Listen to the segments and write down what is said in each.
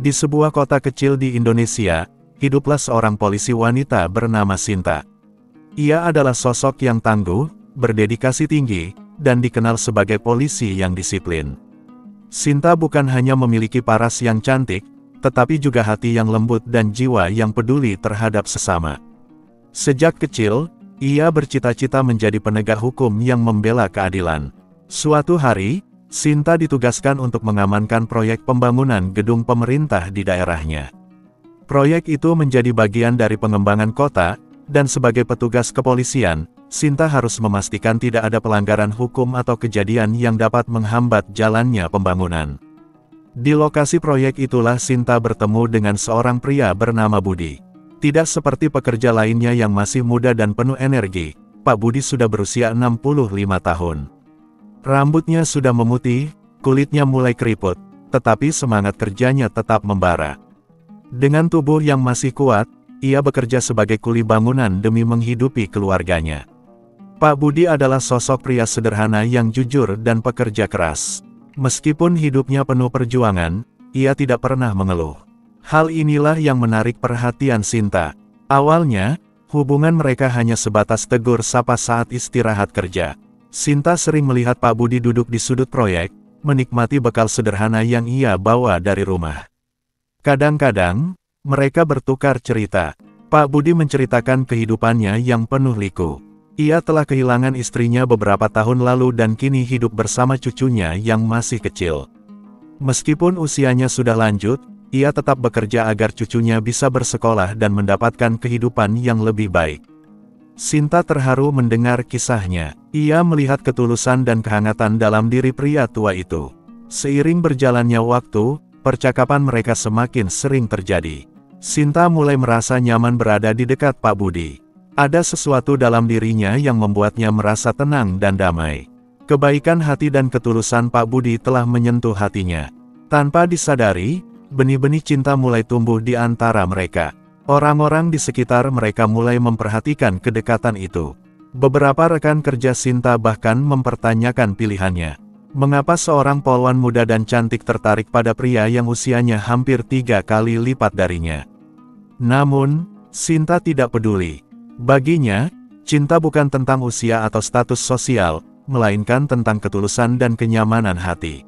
Di sebuah kota kecil di Indonesia, hiduplah seorang polisi wanita bernama Sinta. Ia adalah sosok yang tangguh, berdedikasi tinggi, dan dikenal sebagai polisi yang disiplin. Sinta bukan hanya memiliki paras yang cantik, tetapi juga hati yang lembut dan jiwa yang peduli terhadap sesama. Sejak kecil, ia bercita-cita menjadi penegak hukum yang membela keadilan. Suatu hari, Sinta ditugaskan untuk mengamankan proyek pembangunan gedung pemerintah di daerahnya. Proyek itu menjadi bagian dari pengembangan kota, dan sebagai petugas kepolisian, Sinta harus memastikan tidak ada pelanggaran hukum atau kejadian yang dapat menghambat jalannya pembangunan. Di lokasi proyek itulah Sinta bertemu dengan seorang pria bernama Budi. Tidak seperti pekerja lainnya yang masih muda dan penuh energi, Pak Budi sudah berusia 65 tahun. Rambutnya sudah memutih, kulitnya mulai keriput, tetapi semangat kerjanya tetap membara. Dengan tubuh yang masih kuat, ia bekerja sebagai kuli bangunan demi menghidupi keluarganya. Pak Budi adalah sosok pria sederhana yang jujur dan pekerja keras. Meskipun hidupnya penuh perjuangan, ia tidak pernah mengeluh. Hal inilah yang menarik perhatian Sinta. Awalnya, hubungan mereka hanya sebatas tegur sapa saat istirahat kerja. Sinta sering melihat Pak Budi duduk di sudut proyek, menikmati bekal sederhana yang ia bawa dari rumah. Kadang-kadang, mereka bertukar cerita. Pak Budi menceritakan kehidupannya yang penuh liku. Ia telah kehilangan istrinya beberapa tahun lalu dan kini hidup bersama cucunya yang masih kecil. Meskipun usianya sudah lanjut, ia tetap bekerja agar cucunya bisa bersekolah dan mendapatkan kehidupan yang lebih baik. Sinta terharu mendengar kisahnya. Ia melihat ketulusan dan kehangatan dalam diri pria tua itu. Seiring berjalannya waktu, percakapan mereka semakin sering terjadi. Sinta mulai merasa nyaman berada di dekat Pak Budi. Ada sesuatu dalam dirinya yang membuatnya merasa tenang dan damai. Kebaikan hati dan ketulusan Pak Budi telah menyentuh hatinya. Tanpa disadari, benih-benih cinta mulai tumbuh di antara mereka. Orang-orang di sekitar mereka mulai memperhatikan kedekatan itu. Beberapa rekan kerja Sinta bahkan mempertanyakan pilihannya. Mengapa seorang polwan muda dan cantik tertarik pada pria yang usianya hampir 3 kali lipat darinya? Namun, Sinta tidak peduli. Baginya, cinta bukan tentang usia atau status sosial, melainkan tentang ketulusan dan kenyamanan hati.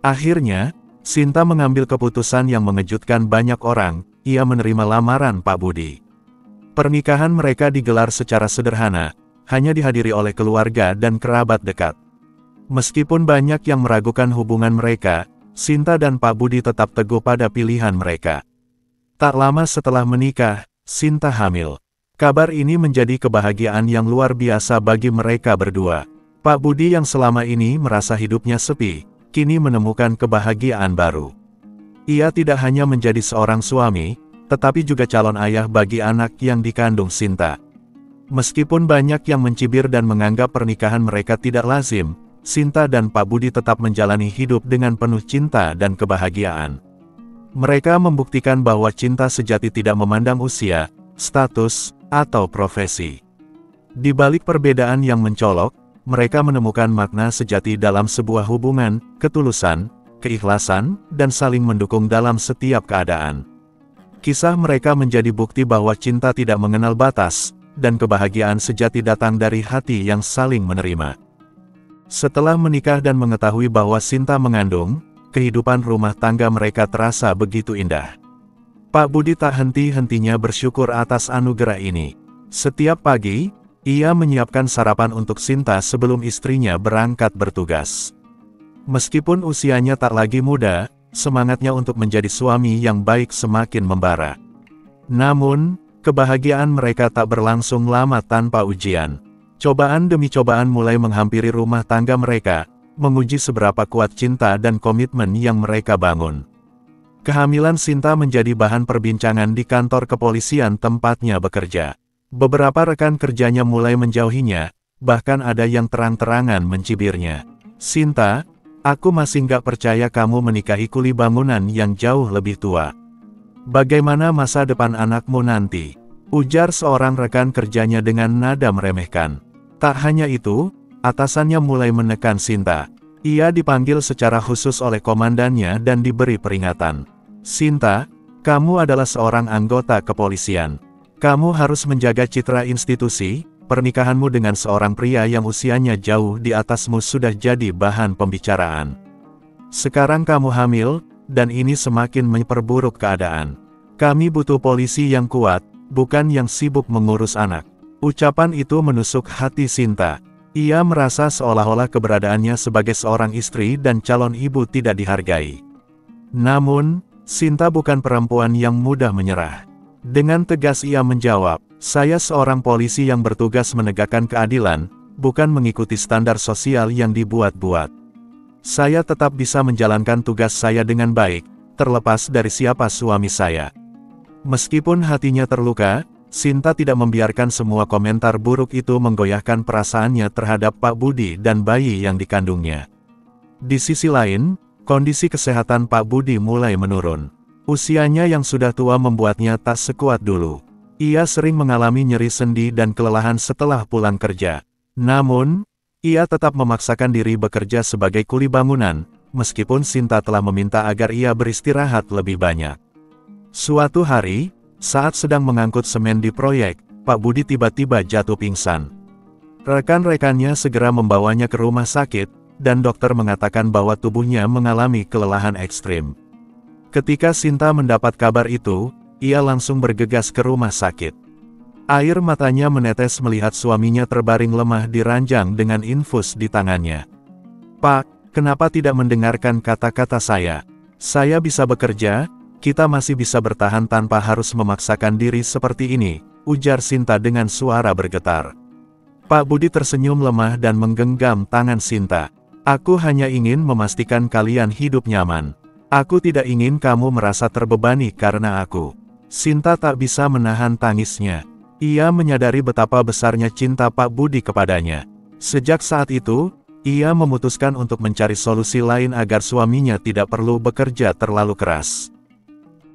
Akhirnya, Sinta mengambil keputusan yang mengejutkan banyak orang. Ia menerima lamaran Pak Budi. Pernikahan mereka digelar secara sederhana, hanya dihadiri oleh keluarga dan kerabat dekat. Meskipun banyak yang meragukan hubungan mereka, Sinta dan Pak Budi tetap teguh pada pilihan mereka. Tak lama setelah menikah, Sinta hamil. Kabar ini menjadi kebahagiaan yang luar biasa bagi mereka berdua. Pak Budi yang selama ini merasa hidupnya sepi, kini menemukan kebahagiaan baru. Ia tidak hanya menjadi seorang suami, tetapi juga calon ayah bagi anak yang dikandung Sinta. Meskipun banyak yang mencibir dan menganggap pernikahan mereka tidak lazim, Sinta dan Pak Budi tetap menjalani hidup dengan penuh cinta dan kebahagiaan. Mereka membuktikan bahwa cinta sejati tidak memandang usia, status, atau profesi. Di balik perbedaan yang mencolok, mereka menemukan makna sejati dalam sebuah hubungan, ketulusan, keikhlasan, dan saling mendukung dalam setiap keadaan. Kisah mereka menjadi bukti bahwa cinta tidak mengenal batas, dan kebahagiaan sejati datang dari hati yang saling menerima. Setelah menikah dan mengetahui bahwa Sinta mengandung, kehidupan rumah tangga mereka terasa begitu indah. Pak Budi tak henti-hentinya bersyukur atas anugerah ini. Setiap pagi, ia menyiapkan sarapan untuk Sinta sebelum istrinya berangkat bertugas. Meskipun usianya tak lagi muda, semangatnya untuk menjadi suami yang baik semakin membara. Namun, kebahagiaan mereka tak berlangsung lama tanpa ujian. Cobaan demi cobaan mulai menghampiri rumah tangga mereka, menguji seberapa kuat cinta dan komitmen yang mereka bangun. Kehamilan Sinta menjadi bahan perbincangan di kantor kepolisian tempatnya bekerja. Beberapa rekan kerjanya mulai menjauhinya, bahkan ada yang terang-terangan mencibirnya. "Sinta, aku masih nggak percaya kamu menikahi kuli bangunan yang jauh lebih tua. Bagaimana masa depan anakmu nanti?" ujar seorang rekan kerjanya dengan nada meremehkan. Tak hanya itu, atasannya mulai menekan Sinta. Ia dipanggil secara khusus oleh komandannya dan diberi peringatan. Sinta, kamu adalah seorang anggota kepolisian. Kamu harus menjaga citra institusi. Pernikahanmu dengan seorang pria yang usianya jauh di atasmu sudah jadi bahan pembicaraan. Sekarang kamu hamil, dan ini semakin memperburuk keadaan. Kami butuh polisi yang kuat, bukan yang sibuk mengurus anak. Ucapan itu menusuk hati Sinta. Ia merasa seolah-olah keberadaannya sebagai seorang istri dan calon ibu tidak dihargai. Namun, Sinta bukan perempuan yang mudah menyerah. Dengan tegas ia menjawab, "Saya seorang polisi yang bertugas menegakkan keadilan, bukan mengikuti standar sosial yang dibuat-buat. Saya tetap bisa menjalankan tugas saya dengan baik, terlepas dari siapa suami saya." Meskipun hatinya terluka, Sinta tidak membiarkan semua komentar buruk itu menggoyahkan perasaannya terhadap Pak Budi dan bayi yang dikandungnya. Di sisi lain, kondisi kesehatan Pak Budi mulai menurun. Usianya yang sudah tua membuatnya tak sekuat dulu. Ia sering mengalami nyeri sendi dan kelelahan setelah pulang kerja. Namun, ia tetap memaksakan diri bekerja sebagai kuli bangunan, meskipun Sinta telah meminta agar ia beristirahat lebih banyak. Suatu hari, saat sedang mengangkut semen di proyek, Pak Budi tiba-tiba jatuh pingsan. Rekan-rekannya segera membawanya ke rumah sakit, dan dokter mengatakan bahwa tubuhnya mengalami kelelahan ekstrim. Ketika Sinta mendapat kabar itu, ia langsung bergegas ke rumah sakit. Air matanya menetes melihat suaminya terbaring lemah di ranjang dengan infus di tangannya. "Pak, kenapa tidak mendengarkan kata-kata saya? Saya bisa bekerja, kita masih bisa bertahan tanpa harus memaksakan diri seperti ini," ujar Sinta dengan suara bergetar. Pak Budi tersenyum lemah dan menggenggam tangan Sinta. "Aku hanya ingin memastikan kalian hidup nyaman. Aku tidak ingin kamu merasa terbebani karena aku." Sinta tak bisa menahan tangisnya. Ia menyadari betapa besarnya cinta Pak Budi kepadanya. Sejak saat itu, ia memutuskan untuk mencari solusi lain agar suaminya tidak perlu bekerja terlalu keras.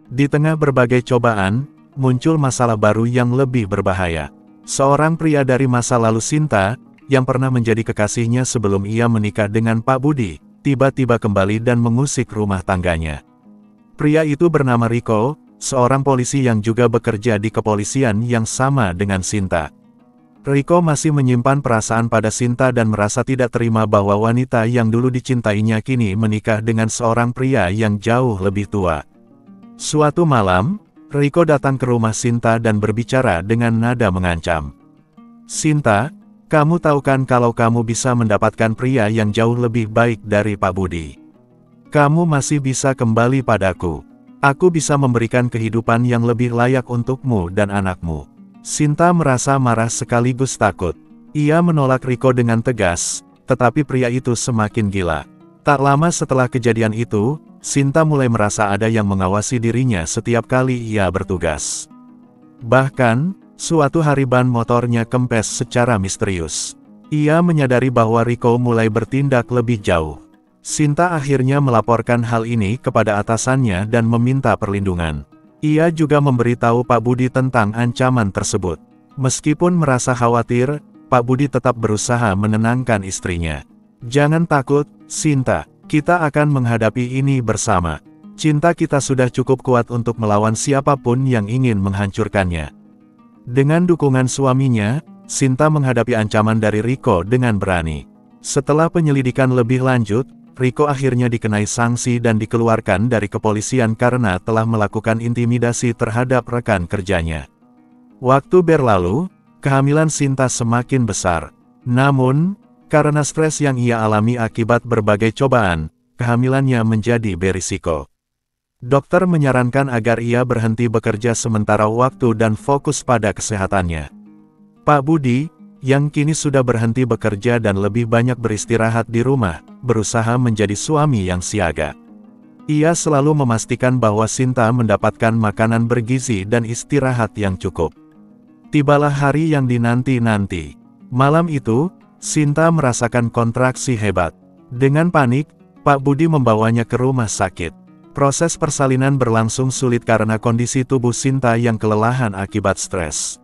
Di tengah berbagai cobaan, muncul masalah baru yang lebih berbahaya. Seorang pria dari masa lalu Sinta, yang pernah menjadi kekasihnya sebelum ia menikah dengan Pak Budi, tiba-tiba kembali dan mengusik rumah tangganya. Pria itu bernama Riko, seorang polisi yang juga bekerja di kepolisian yang sama dengan Sinta. Riko masih menyimpan perasaan pada Sinta dan merasa tidak terima bahwa wanita yang dulu dicintainya kini menikah dengan seorang pria yang jauh lebih tua. Suatu malam, Riko datang ke rumah Sinta dan berbicara dengan nada mengancam. "Sinta, kamu tahu kan kalau kamu bisa mendapatkan pria yang jauh lebih baik dari Pak Budi? Kamu masih bisa kembali padaku. Aku bisa memberikan kehidupan yang lebih layak untukmu dan anakmu." Sinta merasa marah sekaligus takut. Ia menolak Riko dengan tegas, tetapi pria itu semakin gila. Tak lama setelah kejadian itu, Sinta mulai merasa ada yang mengawasi dirinya setiap kali ia bertugas. Bahkan, suatu hari ban motornya kempes secara misterius. Ia menyadari bahwa Riko mulai bertindak lebih jauh. Sinta akhirnya melaporkan hal ini kepada atasannya dan meminta perlindungan. Ia juga memberitahu Pak Budi tentang ancaman tersebut. Meskipun merasa khawatir, Pak Budi tetap berusaha menenangkan istrinya. "Jangan takut, Sinta. Kita akan menghadapi ini bersama. Cinta kita sudah cukup kuat untuk melawan siapapun yang ingin menghancurkannya." Dengan dukungan suaminya, Sinta menghadapi ancaman dari Riko dengan berani. Setelah penyelidikan lebih lanjut, Riko akhirnya dikenai sanksi dan dikeluarkan dari kepolisian karena telah melakukan intimidasi terhadap rekan kerjanya. Waktu berlalu, kehamilan Sinta semakin besar. Namun, karena stres yang ia alami akibat berbagai cobaan, kehamilannya menjadi berisiko. Dokter menyarankan agar ia berhenti bekerja sementara waktu dan fokus pada kesehatannya. Pak Budi, yang kini sudah berhenti bekerja dan lebih banyak beristirahat di rumah, berusaha menjadi suami yang siaga. Ia selalu memastikan bahwa Sinta mendapatkan makanan bergizi dan istirahat yang cukup. Tibalah hari yang dinanti-nanti. Malam itu, Sinta merasakan kontraksi hebat. Dengan panik, Pak Budi membawanya ke rumah sakit. Proses persalinan berlangsung sulit karena kondisi tubuh Sinta yang kelelahan akibat stres.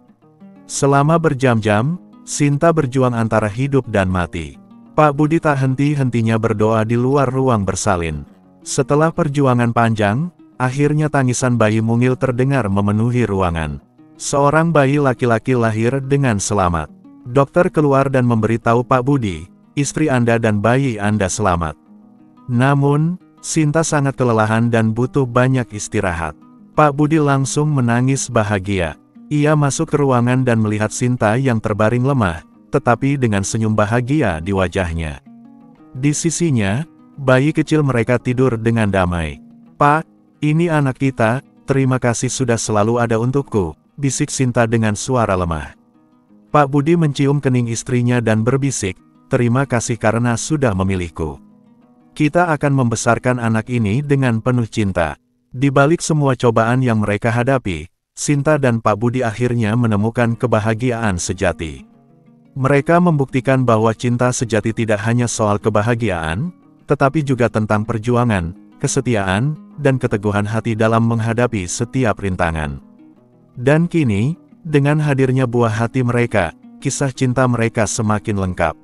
Selama berjam-jam, Sinta berjuang antara hidup dan mati. Pak Budi tak henti-hentinya berdoa di luar ruang bersalin. Setelah perjuangan panjang, Akhirnya tangisan bayi mungil terdengar memenuhi ruangan. Seorang bayi laki-laki lahir dengan selamat. Dokter keluar dan memberitahu Pak Budi, istri Anda dan bayi Anda selamat. Namun, Sinta sangat kelelahan dan butuh banyak istirahat. Pak Budi langsung menangis bahagia. Ia masuk ke ruangan dan melihat Sinta yang terbaring lemah, tetapi dengan senyum bahagia di wajahnya. Di sisinya, bayi kecil mereka tidur dengan damai. "Pak, ini anak kita, terima kasih sudah selalu ada untukku," bisik Sinta dengan suara lemah. Pak Budi mencium kening istrinya dan berbisik, "Terima kasih karena sudah memilihku. Kita akan membesarkan anak ini dengan penuh cinta." Di balik semua cobaan yang mereka hadapi, Sinta dan Pak Budi akhirnya menemukan kebahagiaan sejati. Mereka membuktikan bahwa cinta sejati tidak hanya soal kebahagiaan, tetapi juga tentang perjuangan, kesetiaan, dan keteguhan hati dalam menghadapi setiap rintangan. Dan kini, dengan hadirnya buah hati mereka, kisah cinta mereka semakin lengkap.